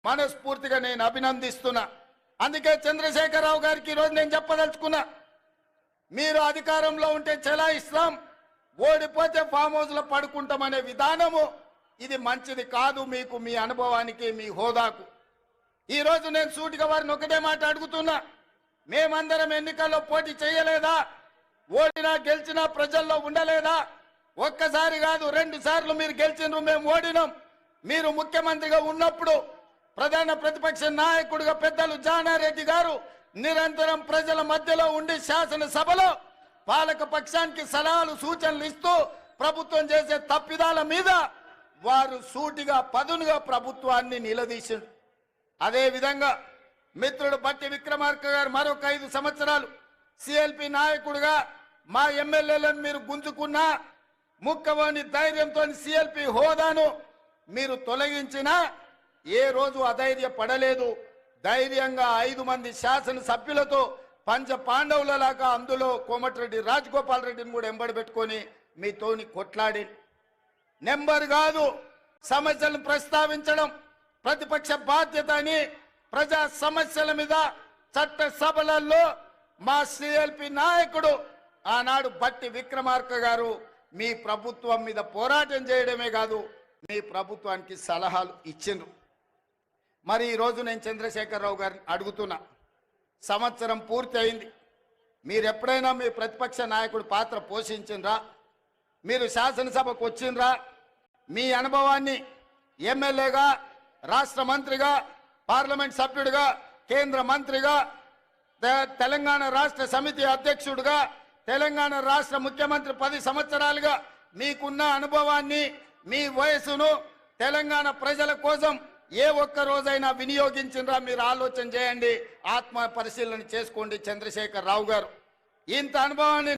మనస్ఫూర్తిగా నేను అభినందిస్తున్నా. అందుకే చంద్రశేఖరరావు గారికి ఈరోజు నేను చెప్పదలుచుకున్నా, మీరు అధికారంలో ఉంటే చెలాయిస్తాం, ఓడిపోతే ఫామ్ హౌస్ లో పడుకుంటామనే విధానము ఇది మంచిది కాదు మీకు, మీ అనుభవానికి, మీ హోదాకు. ఈరోజు నేను సూటిగా వారిని ఒకటే మాట అడుగుతున్నా, మేమందరం ఎన్నికల్లో పోటీ చేయలేదా? ఓడినా గెలిచినా ప్రజల్లో ఉండలేదా? ఒక్కసారి కాదు 2 సార్లు మీరు గెలిచినారు, మేము ఓడినాం. మీరు ముఖ్యమంత్రిగా ఉన్నప్పుడు ప్రధాన ప్రతిపక్ష నాయకుడిగా పెద్దలు జానారెడ్డి గారు నిరంతరం ప్రజల మధ్యలో ఉండి శాసనసభలో పాలక పక్షానికి సలహాలు సూచనలు ఇస్తూ ప్రభుత్వం చేసే తప్పిదాల మీద వారు సూటిగా పదునుగా ప్రభుత్వాన్ని నిలదీశారు. అదే విధంగా మిత్రుడు బట్టి విక్రమార్క గారు మరొక 5 సంవత్సరాలు సిఎల్పి నాయకుడిగా మా ఎమ్మెల్యేలను మీరు గుంజుకున్నా, ముక్కవని ధైర్యంతో సిఎల్పి హోదాను మీరు తొలగించినా ఏ రోజు అధైర్య పడలేదు. ధైర్యంగా 5 మంది శాసనసభ్యులతో పంచ పాండవులలాగా అందులో కోమటిరెడ్డి రాజగోపాల్ రెడ్డిని కూడా ఎంబడి పెట్టుకొని మీతోని కొట్లాడి, నెంబర్ కాదు సమస్యలను ప్రస్తావించడం ప్రతిపక్ష బాధ్యత అని ప్రజా సమస్యల మీద చట్ట సభలలో మా సిఎల్పి నాయకుడు ఆనాడు బట్టి విక్రమార్క గారు మీ ప్రభుత్వం మీద పోరాటం చేయడమే కాదు మీ ప్రభుత్వానికి సలహాలు ఇచ్చిండ్రు. మరి ఈరోజు నేను చంద్రశేఖరరావు గారిని అడుగుతున్నా, సంవత్సరం పూర్తి అయింది, మీరు ఎప్పుడైనా మీ ప్రతిపక్ష నాయకుడు పాత్ర పోషించిండ్రా? మీరు శాసనసభకు వచ్చిండ్రా? మీ అనుభవాన్ని ఎమ్మెల్యేగా, రాష్ట్ర మంత్రిగా, పార్లమెంట్ సభ్యుడిగా, కేంద్ర మంత్రిగా, తెలంగాణ రాష్ట్ర సమితి అధ్యక్షుడిగా, తెలంగాణ రాష్ట్ర ముఖ్యమంత్రి 10 సంవత్సరాలుగా మీకున్న అనుభవాన్ని, మీ వయసును తెలంగాణ ప్రజల కోసం ఏ ఒక్క రోజైనా వినియోగించిండ్రా? మీరు ఆలోచన చేయండి, ఆత్మ పరిశీలన చేసుకోండి. చంద్రశేఖరరావు గారు ఇంత అనుభవాన్ని